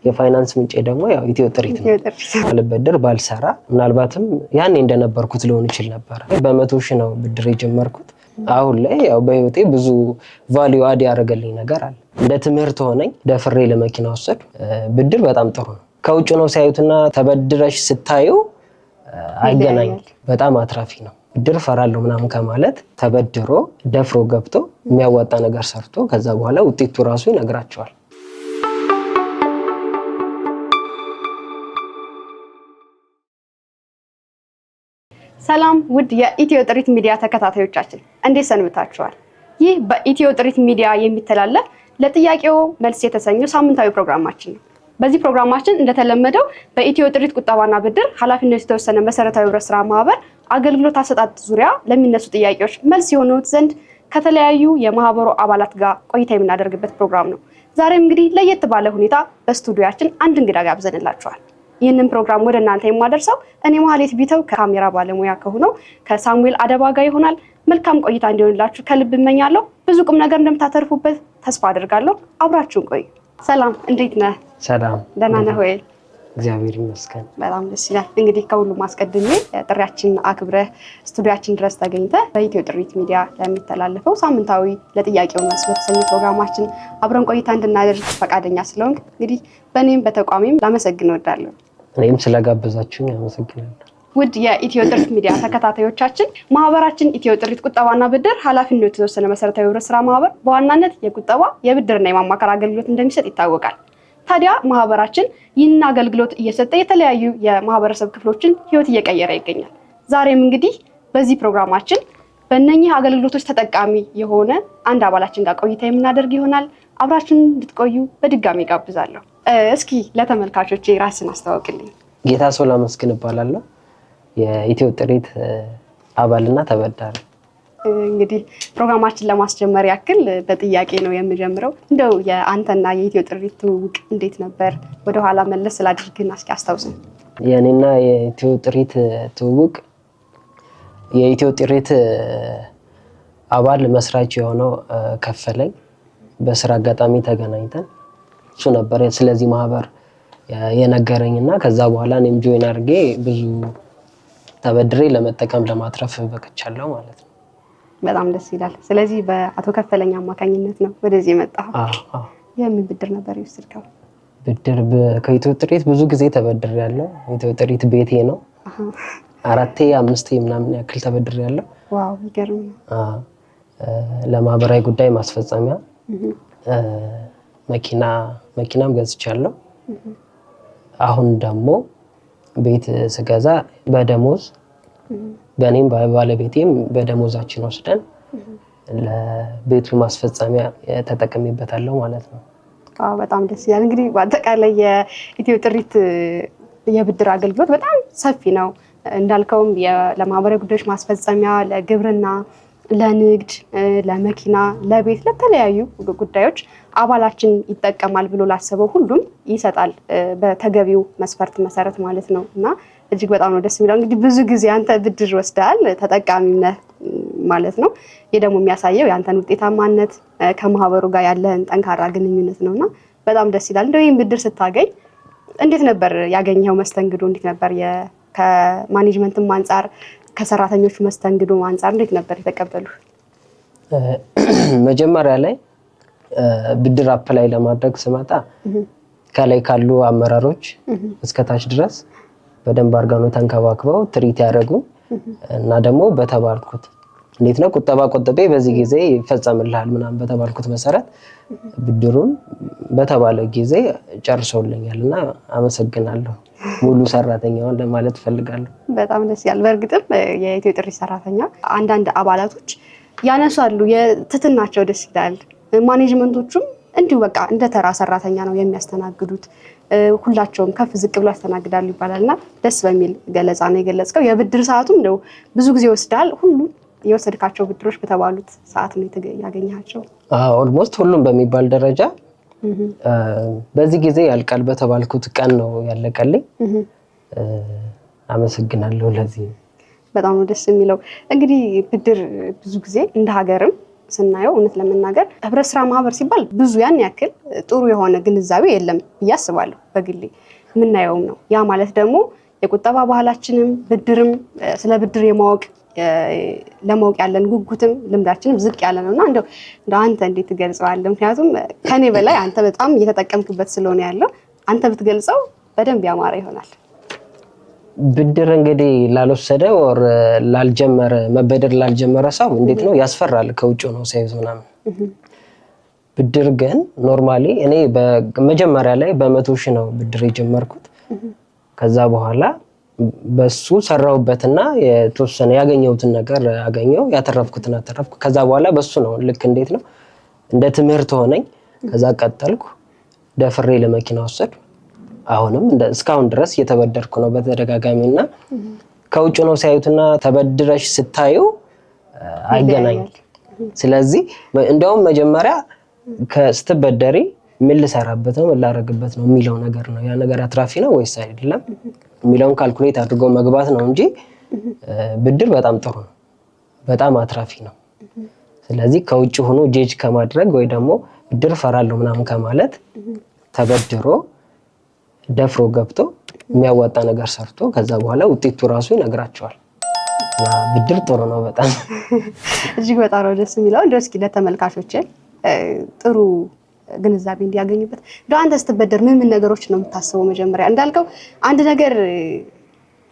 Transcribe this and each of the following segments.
የፋይናንስ ምንጭ ደግሞ ያው ኢትዮ ጥሪት ነው። ባልበድር ባልሰራ ምናልባትም ያኔ እንደነበርኩት ሊሆን ይችል ነበር። በ100,000 ነው ብድር የጀመርኩት። አሁን ላይ ያው በህይወቴ ብዙ ቫልዩ አድ ያደረገልኝ ነገር አለ። እንደ ትምህርት ሆነኝ ደፍሬ ለመኪና ወሰድ። ብድር በጣም ጥሩ ነው። ከውጭ ነው ሲያዩትና ተበድረሽ ስታዩ አይገናኝም። በጣም አትራፊ ነው። ብድር ፈራለሁ ምናምን ከማለት ተበድሮ ደፍሮ ገብቶ የሚያዋጣ ነገር ሰርቶ ከዛ በኋላ ውጤቱ ራሱ ይነግራቸዋል። ሰላም ውድ የኢትዮ ጥሪት ሚዲያ ተከታታዮቻችን እንዴት ሰንብታችኋል? ይህ በኢትዮ ጥሪት ሚዲያ የሚተላለፍ ለጥያቄው መልስ የተሰኘው ሳምንታዊ ፕሮግራማችን ነው። በዚህ ፕሮግራማችን እንደተለመደው በኢትዮ ጥሪት ቁጠባና ብድር ኃላፊነቱ የተወሰነ መሰረታዊ ህብረት ስራ ማህበር አገልግሎት አሰጣጥ ዙሪያ ለሚነሱ ጥያቄዎች መልስ የሆኑት ዘንድ ከተለያዩ የማህበሩ አባላት ጋር ቆይታ የምናደርግበት ፕሮግራም ነው። ዛሬም እንግዲህ ለየት ባለ ሁኔታ በስቱዲዮአችን አንድ እንግዳ ጋብዘንላችኋል። ይህንን ፕሮግራም ወደ እናንተ የማደርሰው እኔ መሀሌት ቢተው ከካሜራ ባለሙያ ከሆነው ከሳሙኤል አደባ ጋር ይሆናል። መልካም ቆይታ እንዲሆንላችሁ ከልብ እመኛለሁ። ብዙ ቁም ነገር እንደምታተርፉበት ተስፋ አደርጋለሁ። አብራችሁን ቆዩ። ሰላም፣ እንዴት ነህ? ሰላም፣ ደህና ነህ ወይ? እግዚአብሔር ይመስገን። በጣም ደስ ይላል። እንግዲህ ከሁሉም አስቀድሜ ጥሪያችንን አክብረህ ስቱዲዮአችን ድረስ ተገኝተህ በኢትዮ ጥሪት ሚዲያ ለሚተላለፈው ሳምንታዊ ለጥያቄው መልስ በተሰኘው ፕሮግራማችን አብረን ቆይታ እንድናደርግ ፈቃደኛ ስለሆንክ እንግዲህ በእኔም በተቋሚም ላመሰግን እወዳለሁ። እኔም ስለጋበዛችሁኝ አመሰግናለሁ። ውድ የኢትዮ ጥሪት ሚዲያ ተከታታዮቻችን ማህበራችን ኢትዮ ጥሪት ቁጠባና ብድር ኃላፊነቱ የተወሰነ መሰረታዊ ህብረት ስራ ማህበር በዋናነት የቁጠባ የብድርና የማማከር አገልግሎት እንደሚሰጥ ይታወቃል። ታዲያ ማህበራችን ይህንን አገልግሎት እየሰጠ የተለያዩ የማህበረሰብ ክፍሎችን ህይወት እየቀየረ ይገኛል። ዛሬም እንግዲህ በዚህ ፕሮግራማችን በእነኚህ አገልግሎቶች ተጠቃሚ የሆነ አንድ አባላችን ጋር ቆይታ የምናደርግ ይሆናል። አብራችን እንድትቆዩ በድጋሚ ጋብዛለሁ። እስኪ ለተመልካቾች ራስን አስተዋውቅልኝ። ጌታሰው ላመስግን እባላለሁ። የኢትዮ ጥሪት አባልና ተበዳሪ። እንግዲህ ፕሮግራማችን ለማስጀመር ያክል በጥያቄ ነው የምጀምረው። እንደው የአንተና የኢትዮ ጥሪት ትውውቅ እንዴት ነበር? ወደኋላ መለስ ስላድርግና እስኪ አስታውስን። የኔና የኢትዮ ጥሪት ትውውቅ የኢትዮ ጥሪት አባል መስራች የሆነው ከፈለኝ በስራ አጋጣሚ ተገናኝተን እሱ ነበር ስለዚህ ማህበር የነገረኝና ከዛ በኋላ እኔም ጆይን አድርጌ ብዙ ተበድሬ ለመጠቀም ለማትረፍ በቅቻለሁ ማለት ነው። በጣም ደስ ይላል። ስለዚህ በአቶ ከፈለኝ አማካኝነት ነው ወደዚህ የመጣው። የምን ብድር ነበር የወሰድከው? ብድር ከኢትዮ ጥሪት ብዙ ጊዜ ተበድሬያለሁ። ኢትዮ ጥሪት ቤቴ ነው። 4 5 ምናምን ያክል ተበድሬያለሁ። ዋው ይገርም። ለማህበራዊ ጉዳይ ማስፈጸሚያ መኪናም ገዝቻለሁ። አሁን ደግሞ ቤት ስገዛ በደሞዝ በእኔም ባለቤቴም በደሞዛችን ወስደን ለቤቱ ማስፈጸሚያ ተጠቅሜበታለሁ ማለት ነው። በጣም ደስ ይላል። እንግዲህ በአጠቃላይ የኢትዮ ጥሪት የብድር አገልግሎት በጣም ሰፊ ነው። እንዳልከውም ለማህበራዊ ጉዳዮች ማስፈጸሚያ፣ ለግብርና፣ ለንግድ፣ ለመኪና፣ ለቤት፣ ለተለያዩ ጉዳዮች አባላችን ይጠቀማል ብሎ ላሰበው ሁሉም ይሰጣል በተገቢው መስፈርት መሰረት ማለት ነው። እና እጅግ በጣም ነው ደስ የሚለው። እንግዲህ ብዙ ጊዜ አንተ ብድር ወስደሃል፣ ተጠቃሚ ነህ ማለት ነው። ይህ ደግሞ የሚያሳየው የአንተን ውጤታማነት ከማህበሩ ጋር ያለህን ጠንካራ ግንኙነት ነውና በጣም ደስ ይላል። እንደው ይህን ብድር ስታገኝ እንዴት ነበር ያገኘው መስተንግዶ? እንዴት ነበር ከማኔጅመንትም አንጻር ከሰራተኞቹ መስተንግዶ አንጻር እንዴት ነበር የተቀበሉ? መጀመሪያ ላይ ብድር አፕላይ ለማድረግ ስመጣ ከላይ ካሉ አመራሮች እስከታች ድረስ በደንብ አድርገው ተንከባክበው ትሪት ያደረጉ እና ደግሞ በተባልኩት እንዴት ነው ቁጠባ ቆጥቤ በዚህ ጊዜ ይፈጸምልሃል ምናምን በተባልኩት መሰረት ብድሩን በተባለ ጊዜ ጨርሰውልኛልና አመሰግናለሁ ሙሉ ሰራተኛውን ለማለት ፈልጋለሁ። በጣም ደስ ይላል። በእርግጥም የኢትዮ ጥሪት ሰራተኛ አንዳንድ አባላቶች ያነሳሉ፣ የትትናቸው ደስ ይላል። ማኔጅመንቶቹም እንዲሁ በቃ እንደ ተራ ሰራተኛ ነው የሚያስተናግዱት። ሁላቸውም ከፍ ዝቅ ብሎ ያስተናግዳሉ ይባላልና ደስ በሚል ገለጻ ነው የገለጽከው። የብድር ሰዓቱም ነው ብዙ ጊዜ ወስዳል። ሁሉ የወሰድካቸው ብድሮች በተባሉት ሰዓት ነው ያገኘሃቸው? ኦልሞስት ሁሉም በሚባል ደረጃ በዚህ ጊዜ ያልቃል በተባልኩት ቀን ነው ያለቀልኝ። አመሰግናለሁ ለዚህ። በጣም ነው ደስ የሚለው። እንግዲህ ብድር ብዙ ጊዜ እንደ ሀገርም ስናየው እውነት ለመናገር ህብረት ስራ ማህበር ሲባል ብዙ ያን ያክል ጥሩ የሆነ ግንዛቤ የለም ብዬ አስባለሁ። በግሌ ምናየውም ነው። ያ ማለት ደግሞ የቁጠባ ባህላችንም ብድርም ስለ ብድር ለማወቅ ያለን ጉጉትም ልምዳችንም ዝቅ ያለ ነውና እንደው አንተ እንዴት ትገልጸዋለህ? ምክንያቱም ከኔ በላይ አንተ በጣም እየተጠቀምክበት ስለሆነ ያለው አንተ ብትገልጸው በደንብ ያማረ ይሆናል። ብድር እንግዲህ ላልወሰደ ወር መበደር ላልጀመረ ሰው እንዴት ነው ያስፈራል፣ ከውጭ ነው ሳይዝ ምናምን። ብድር ግን ኖርማሊ እኔ በመጀመሪያ ላይ በ100,000 ነው ብድር የጀመርኩት። ከዛ በኋላ በሱ ሰራውበትና የተወሰነ ያገኘሁትን ነገር አገኘው፣ ያተረፍኩትን አተረፍኩ። ከዛ በኋላ በሱ ነው ልክ እንዴት ነው እንደ ትምህርት ሆነኝ። ከዛ ቀጠልኩ፣ ደፍሬ ለመኪና ወሰድኩ። አሁንም እስካሁን ድረስ እየተበደርኩ ነው በተደጋጋሚና ከውጭ ነው ሳይዩትና ተበድረሽ ስታዩ አይገናኝም። ስለዚህ እንደውም መጀመሪያ ስትበደሪ ምን ልሰራበት ነው ምን ላደርግበት ነው የሚለው ነገር ነው። ያ ነገር አትራፊ ነው ወይስ አይደለም የሚለውን ካልኩሌት አድርገው መግባት ነው እንጂ ብድር በጣም ጥሩ ነው፣ በጣም አትራፊ ነው። ስለዚህ ከውጭ ሆኖ ጄጅ ከማድረግ ወይ ደግሞ ብድር ፈራለሁ ምናምን ከማለት ተበድሮ ደፍሮ ገብቶ የሚያዋጣ ነገር ሰርቶ ከዛ በኋላ ውጤቱ ራሱ ይነግራቸዋል። ብድር ጥሩ ነው በጣም እጅግ በጣም ነው ደስ የሚለው። እንደው እስኪ ለተመልካቾች ጥሩ ግንዛቤ እንዲያገኙበት እንደው አንተ ስትበደር ምን ነገሮች ነው የምታስበው? መጀመሪያ እንዳልከው አንድ ነገር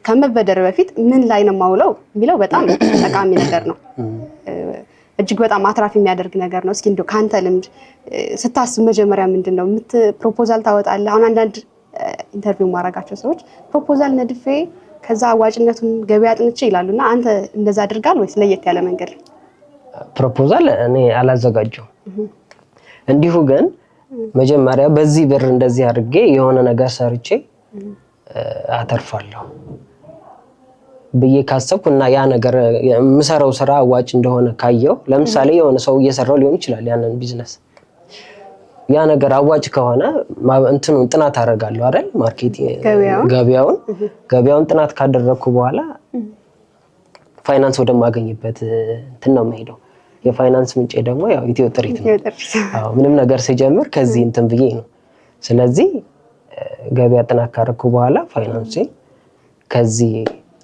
ከመበደር በፊት ምን ላይ ነው ማውለው የሚለው በጣም ጠቃሚ ነገር ነው። እጅግ በጣም አትራፊ የሚያደርግ ነገር ነው። እስኪ እንደው ካንተ ልምድ ስታስብ መጀመሪያ ምንድነው ፕሮፖዛል ታወጣለህ? አሁን አንዳንድ ኢንተርቪው ማድረጋቸው ሰዎች ፕሮፖዛል ነድፌ ከዛ አዋጭነቱን ገበያ አጥንቼ ይላሉና አንተ እንደዛ አድርጋል ወይስ ለየት ያለ መንገድ? ፕሮፖዛል እኔ አላዘጋጀው። እንዲሁ ግን መጀመሪያ በዚህ ብር እንደዚህ አድርጌ የሆነ ነገር ሰርቼ አተርፋለሁ ብዬ ካሰብኩና ያ ነገር የምሰራው ስራ አዋጭ እንደሆነ ካየው፣ ለምሳሌ የሆነ ሰው እየሰራው ሊሆን ይችላል ያንን ቢዝነስ፣ ያ ነገር አዋጭ ከሆነ እንትኑን ጥናት አደርጋለሁ አይደል? ማርኬቲንግ ገበያውን ጥናት ካደረኩ በኋላ ፋይናንስ ወደማገኝበት እንትን ነው የምሄደው። የፋይናንስ ምንጭ ደግሞ ያው ኢትዮ ጥሪት ነው። አዎ ምንም ነገር ሲጀምር ከዚህ እንትን ብዬ ነው። ስለዚህ ገበያ ጥናት ካደረኩ በኋላ ፋይናንስ ከዚህ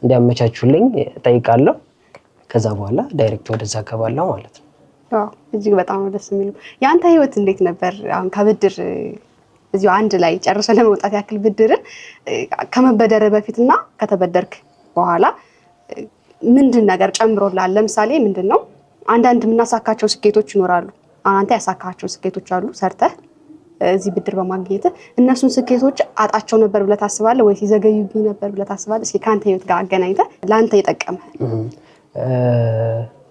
እንዲያመቻቹልኝ ጠይቃለሁ። ከዛ በኋላ ዳይሬክት ወደዛ ገባለሁ ማለት ነው። አዎ እጅግ በጣም ደስ የሚለው። ያንተ ህይወት እንዴት ነበር? አሁን ከብድር እዚሁ አንድ ላይ ጨርሰ ለመውጣት ያክል ብድር ከመበደር በፊትና ከተበደርክ በኋላ ምንድን ነገር ጨምሮላል? ለምሳሌ ምንድነው አንዳንድ የምናሳካቸው ስኬቶች ይኖራሉ። አንተ ያሳካቸው ስኬቶች አሉ ሰርተህ እዚህ ብድር በማግኘት እነሱን ስኬቶች አጣቸው ነበር ብለህ ታስባለህ ወይስ ይዘገዩብኝ ነበር ብለህ ታስባለህ? እስኪ ካንተ ህይወት ጋር አገናኝተህ ለአንተ የጠቀመህ።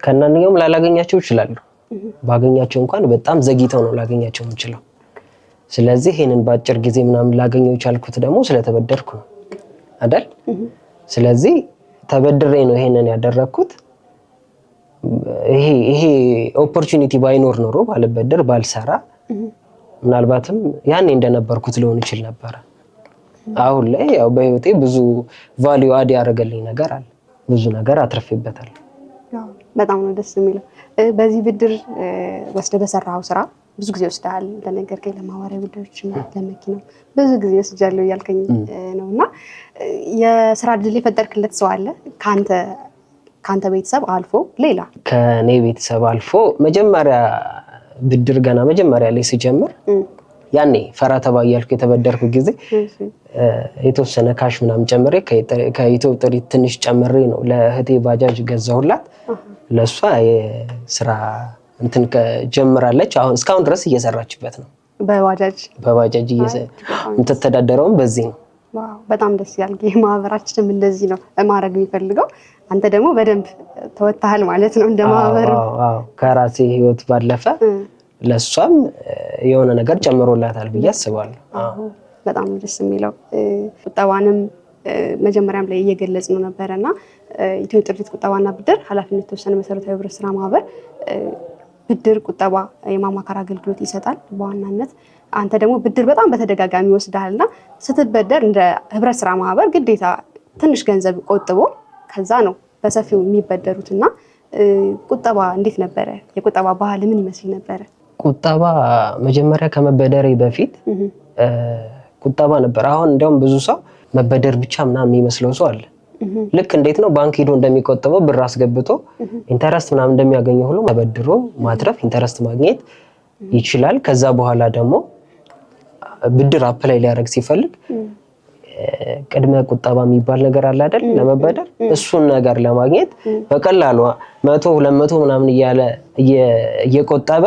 ከናንኛውም ላላገኛቸው ይችላሉ። ባገኛቸው እንኳን በጣም ዘግይተው ነው ላገኛቸው የምችለው። ስለዚህ ይሄንን በአጭር ጊዜ ምናምን ላገኘው የቻልኩት ደግሞ ስለተበደርኩ ነው አይደል? ስለዚህ ተበድሬ ነው ይሄንን ያደረኩት። ይሄ ኦፖርቹኒቲ ባይኖር ኖሮ ባልበደር ባልሰራ ምናልባትም ያኔ እንደነበርኩት ሊሆን ይችል ነበር። አሁን ላይ ያው በህይወቴ ብዙ ቫልዩ አድ ያደረገልኝ ነገር አለ፣ ብዙ ነገር አትርፌበታል። በጣም ነው ደስ የሚለው። በዚህ ብድር ወስደህ በሰራው ስራ ብዙ ጊዜ ወስደሃል እንደነገርከኝ፣ ለማዋሪያ ብድሮች ለመኪናው ብዙ ጊዜ ወስጃለሁ እያልከኝ ነውና የስራ እድል የፈጠርክለት ሰው አለ ካንተ ቤተሰብ አልፎ? ሌላ ከኔ ቤተሰብ አልፎ መጀመሪያ ብድር ገና መጀመሪያ ላይ ሲጀምር ያኔ ፈራ ተባ እያልኩ የተበደርኩ ጊዜ የተወሰነ ካሽ ምናምን ጨምሬ ከኢትዮ ጥሪት ትንሽ ጨምሬ ነው ለእህቴ ባጃጅ ገዛሁላት። ለሷ የስራ እንትን ጀምራለች። አሁን እስካሁን ድረስ እየሰራችበት ነው። በባጃጅ የምትተዳደረውም በዚህ ነው። ዋው በጣም ደስ ይላል። ማህበራችንም እንደዚህ ነው ማድረግ የሚፈልገው። አንተ ደግሞ በደንብ ተወጣሃል ማለት ነው እንደ ማህበር። አዎ ከራሴ ህይወት ባለፈ ለሷም የሆነ ነገር ጨምሮላታል ብዬ አስባለሁ። በጣም ደስ የሚለው። ቁጠባንም መጀመሪያም ላይ እየገለጽነው ነበርና ኢትዮ ጥሪት ቁጠባና ብድር ኃላፊነት የተወሰነ መሰረታዊ ህብረት ስራ ማህበር ብድር ቁጠባ የማማከር አገልግሎት ይሰጣል በዋናነት። አንተ ደግሞ ብድር በጣም በተደጋጋሚ ወስደሃልና ስትበደር እንደ ህብረት ስራ ማህበር ግዴታ ትንሽ ገንዘብ ቆጥቦ ከዛ ነው በሰፊው የሚበደሩትና ቁጠባ እንዴት ነበረ? የቁጠባ ባህል ምን ይመስል ነበረ? ቁጠባ መጀመሪያ ከመበደሬ በፊት ቁጠባ ነበር። አሁን እንደውም ብዙ ሰው መበደር ብቻ ምናምን የሚመስለው ሰው አለ። ልክ እንዴት ነው ባንክ ሄዶ እንደሚቆጥበው ብር አስገብቶ ኢንተረስት ምናምን እንደሚያገኘው ሁሉ ተበድሮ ማትረፍ ኢንተረስት ማግኘት ይችላል። ከዛ በኋላ ደግሞ ብድር አፕላይ ሊያደርግ ሲፈልግ ቅድመ ቁጠባ የሚባል ነገር አለ አይደል? ለመበደር እሱን ነገር ለማግኘት በቀላሉ 100 200 ምናምን እያለ እየቆጠበ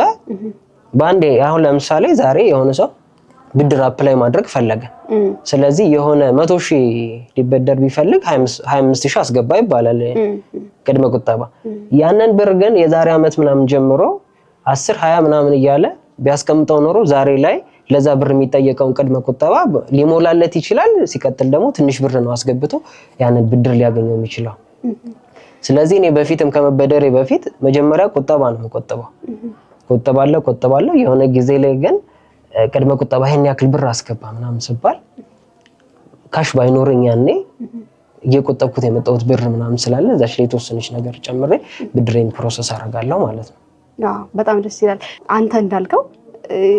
ባንዴ አሁን ለምሳሌ ዛሬ የሆነ ሰው ብድር አፕላይ ማድረግ ፈለገ። ስለዚህ የሆነ 100,000 ሊበደር ቢፈልግ 25,000 አስገባ ይባላል ቅድመ ቁጠባ። ያንን ብር ግን የዛሬ አመት ምናምን ጀምሮ 10 20 ምናምን እያለ ቢያስቀምጠው ኖሮ ዛሬ ላይ ለዛ ብር የሚጠየቀውን ቅድመ ቁጠባ ሊሞላለት ይችላል። ሲቀጥል ደግሞ ትንሽ ብር ነው አስገብቶ ያንን ብድር ሊያገኘው የሚችለው። ስለዚህ እኔ በፊትም ከመበደሬ በፊት መጀመሪያ ቁጠባ ነው የምቆጥበው። ቆጥባለሁ የሆነ ጊዜ ላይ ግን ቅድመ ቁጠባ ይሄን ያክል ብር አስገባ ምናምን ሲባል ካሽ ባይኖርኝ ያኔ እየቆጠብኩት የመጣሁት ብር ምናምን ስላለ እዛች ላይ የተወሰነች ነገር ጨምሬ ብድሬን ፕሮሰስ አደርጋለሁ ማለት ነው። አዎ በጣም ደስ ይላል። አንተ እንዳልከው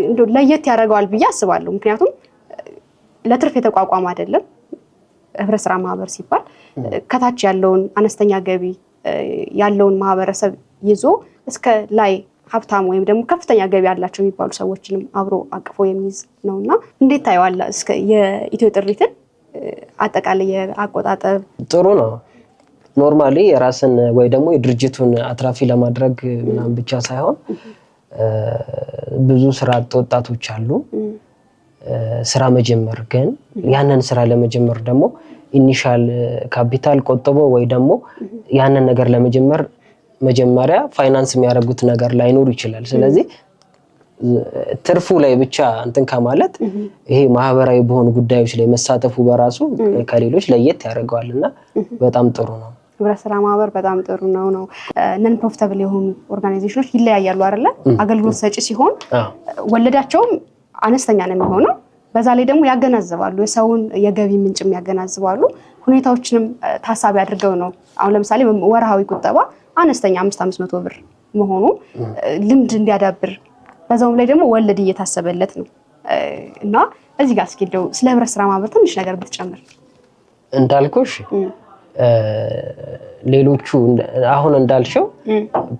እንደው ለየት ያደርገዋል ብዬ አስባለሁ። ምክንያቱም ለትርፍ የተቋቋመ አይደለም። ህብረት ስራ ማህበር ሲባል ከታች ያለውን አነስተኛ ገቢ ያለውን ማህበረሰብ ይዞ እስከ ላይ ሀብታም ወይም ደግሞ ከፍተኛ ገቢ ያላቸው የሚባሉ ሰዎችንም አብሮ አቅፎ የሚይዝ ነውና እንዴት ታየዋለህ? እስከ የኢትዮ ጥሪትን አጠቃላይ የአቆጣጠብ ጥሩ ነው። ኖርማሊ የራስን ወይ ደግሞ የድርጅቱን አትራፊ ለማድረግ ምናምን ብቻ ሳይሆን ብዙ ስራ አጥ ወጣቶች አሉ። ስራ መጀመር ግን ያንን ስራ ለመጀመር ደግሞ ኢኒሻል ካፒታል ቆጥቦ ወይ ደግሞ ያንን ነገር ለመጀመር መጀመሪያ ፋይናንስ የሚያደርጉት ነገር ላይኖር ይችላል። ስለዚህ ትርፉ ላይ ብቻ እንትን ከማለት ይሄ ማህበራዊ በሆኑ ጉዳዮች ላይ መሳተፉ በራሱ ከሌሎች ለየት ያደርገዋልና በጣም ጥሩ ነው። ህብረት ስራ ማህበር በጣም ጥሩ ነው። ነን ፕሮፊታብል የሆኑ ኦርጋናይዜሽኖች ይለያያሉ አይደለ? አገልግሎት ሰጪ ሲሆን ወለዳቸውም አነስተኛ ነው የሚሆነው። በዛ ላይ ደግሞ ያገናዝባሉ፣ የሰውን የገቢ ምንጭም ያገናዝባሉ። ሁኔታዎችንም ታሳቢ አድርገው ነው። አሁን ለምሳሌ ወርሃዊ ቁጠባ አነስተኛ 500 ብር መሆኑ ልምድ እንዲያዳብር በዛውም ላይ ደግሞ ወለድ እየታሰበለት ነው እና እዚህ ጋር እስኪ እንደው ስለ ህብረት ስራ ማህበር ትንሽ ነገር ብትጨምር። እንዳልኩሽ ሌሎቹ አሁን እንዳልሽው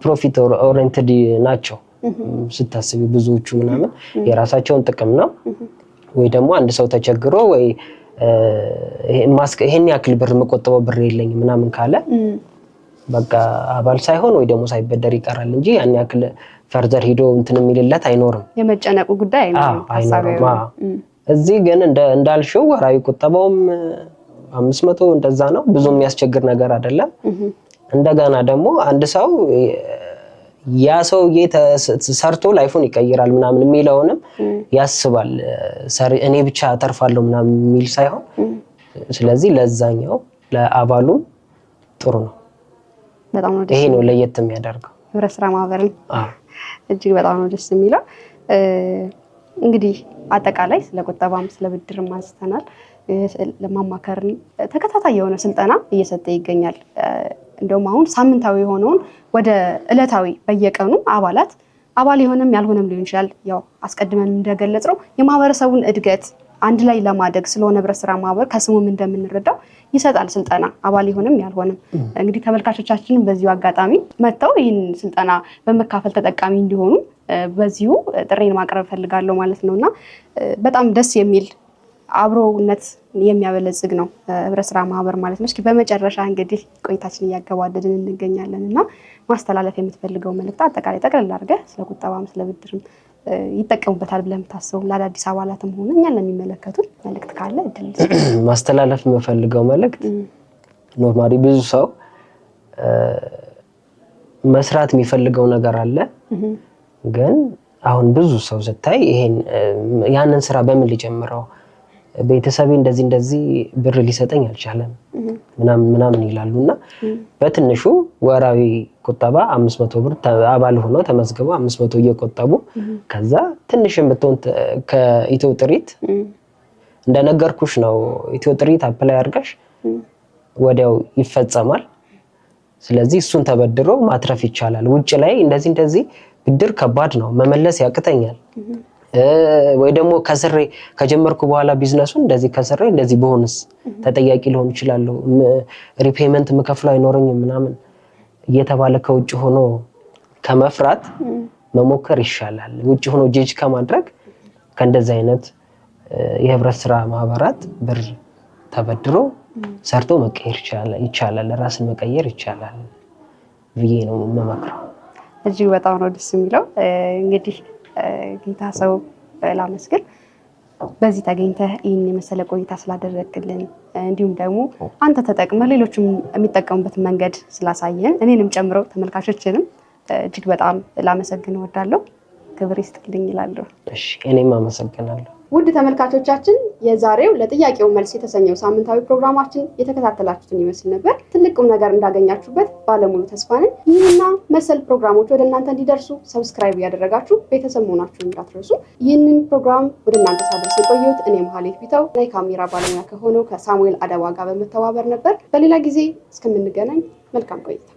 ፕሮፊት ኦሪየንትድ ናቸው ስታስቢ። ብዙዎቹ ምናምን የራሳቸውን ጥቅም ነው ወይ ደግሞ አንድ ሰው ተቸግሮ ወይ ይሄን ያክል ብር መቆጠበው ብር የለኝም ምናምን ካለ በቃ አባል ሳይሆን ወይ ደግሞ ሳይበደር ይቀራል እንጂ ያን ያክል ፈርዘር ሄዶ እንትን የሚልለት አይኖርም። የመጨነቁ ጉዳይ አይኖርም። እዚህ ግን እንዳልሽው ወራዊ ቁጠባውም 500 እንደዛ ነው። ብዙ የሚያስቸግር ነገር አይደለም። እንደገና ደግሞ አንድ ሰው ያ ሰውዬ ሰርቶ ላይፉን ይቀይራል ምናምን የሚለውንም ያስባል። እኔ ብቻ አተርፋለሁ ምናምን የሚል ሳይሆን ስለዚህ ለዛኛው ለአባሉም ጥሩ ነው። በጣም ነው ደስ ይሄ ነው ለየት የሚያደርገው ህብረት ስራ ማህበርን። እጅግ በጣም ነው ደስ የሚለው። እንግዲህ አጠቃላይ ስለ ቁጠባም ስለ ብድርም አንስተናል። ለማማከርን ተከታታይ የሆነ ስልጠና እየሰጠ ይገኛል። እንደውም አሁን ሳምንታዊ የሆነውን ወደ ዕለታዊ በየቀኑ አባል የሆነም ያልሆነም ሊሆን ይችላል። ያው አስቀድመን እንደገለጽነው የማህበረሰቡን እድገት አንድ ላይ ለማደግ ስለሆነ ህብረት ስራ ማህበር ከስሙም እንደምንረዳው ይሰጣል ስልጠና አባል የሆነም ያልሆነም። እንግዲህ ተመልካቾቻችንን በዚሁ አጋጣሚ መጥተው ይህን ስልጠና በመካፈል ተጠቃሚ እንዲሆኑ በዚሁ ጥሬን ማቅረብ ፈልጋለሁ ማለት ነውና በጣም ደስ የሚል አብሮነት የሚያበለጽግ ነው ህብረት ስራ ማህበር ማለት ነው። እስኪ በመጨረሻ እንግዲህ ቆይታችን እያገባደድን እንገኛለንና ማስተላለፍ የምትፈልገው መልእክት አጠቃላይ ጠቅለል አድርገህ ስለ ቁጠባም ስለ ብድርም ይጠቀሙበታል ብለህ የምታስበው ለአዳዲስ አባላትም ሆነ እኛን ለሚመለከቱ መልእክት ካለ እድል ማስተላለፍ የምፈልገው መልእክት ኖርማሊ ብዙ ሰው መስራት የሚፈልገው ነገር አለ። ግን አሁን ብዙ ሰው ስታይ ይሄን ያንን ስራ በምን ሊጀምረው ቤተሰቤ እንደዚህ ብር ሊሰጠኝ አልቻለም ምናምን ይላሉና በትንሹ ወራዊ ቁጠባ 500 ብር አባል ሆኖ ተመዝግበው 500 እየቆጠቡ ከዛ ትንሽም ብትሆን ከኢትዮ ጥሪት እንደነገርኩሽ ነው ኢትዮ ጥሪት አፕላይ አድርጋሽ ወዲያው ይፈጸማል። ስለዚህ እሱን ተበድሮ ማትረፍ ይቻላል። ውጭ ላይ እንደዚህ ብድር ከባድ ነው፣ መመለስ ያቅተኛል። ወይ ደግሞ ከስሬ ከጀመርኩ በኋላ ቢዝነሱን እንደዚህ በሆንስ ተጠያቂ ሊሆን ይችላል፣ ሪፔመንት የምከፍለው አይኖረኝም ምናምን እየተባለ ከውጭ ሆኖ ከመፍራት መሞከር ይሻላል። ውጭ ሆኖ ጄጅ ከማድረግ ከእንደዚህ አይነት የህብረት ስራ ማህበራት ብር ተበድሮ ሰርቶ መቀየር ይቻላል፣ ራስን መቀየር ይቻላል ብዬ ነው የምመክረው። እጅግ በጣም ነው ደስ የሚለው። እንግዲህ ጌታ ሰው ላመስግን፣ በዚህ ተገኝተህ ይህን የመሰለ ቆይታ ስላደረግልን እንዲሁም ደግሞ አንተ ተጠቅመህ ሌሎችም የሚጠቀሙበትን መንገድ ስላሳየን እኔንም ጨምሮ ተመልካቾችንም እጅግ በጣም ላመሰግን እወዳለሁ። ክብር ይስጥልኝ እላለሁ። እሺ እኔም አመሰግናለሁ። ውድ ተመልካቾቻችን የዛሬው ለጥያቄው መልስ የተሰኘው ሳምንታዊ ፕሮግራማችን የተከታተላችሁትን ይመስል ነበር። ትልቅም ነገር እንዳገኛችሁበት ባለሙሉ ተስፋ ነን። ይህንና መሰል ፕሮግራሞች ወደ እናንተ እንዲደርሱ ሰብስክራይብ ያደረጋችሁ ቤተሰብ መሆናችሁን እንዳትረሱ። ይህንን ፕሮግራም ወደ እናንተ ሳደርስ የቆየሁት እኔ መሀሌት ቢተው እና የካሜራ ባለሙያ ከሆነው ከሳሙኤል አደባ ጋር በመተባበር ነበር። በሌላ ጊዜ እስከምንገናኝ መልካም ቆይታ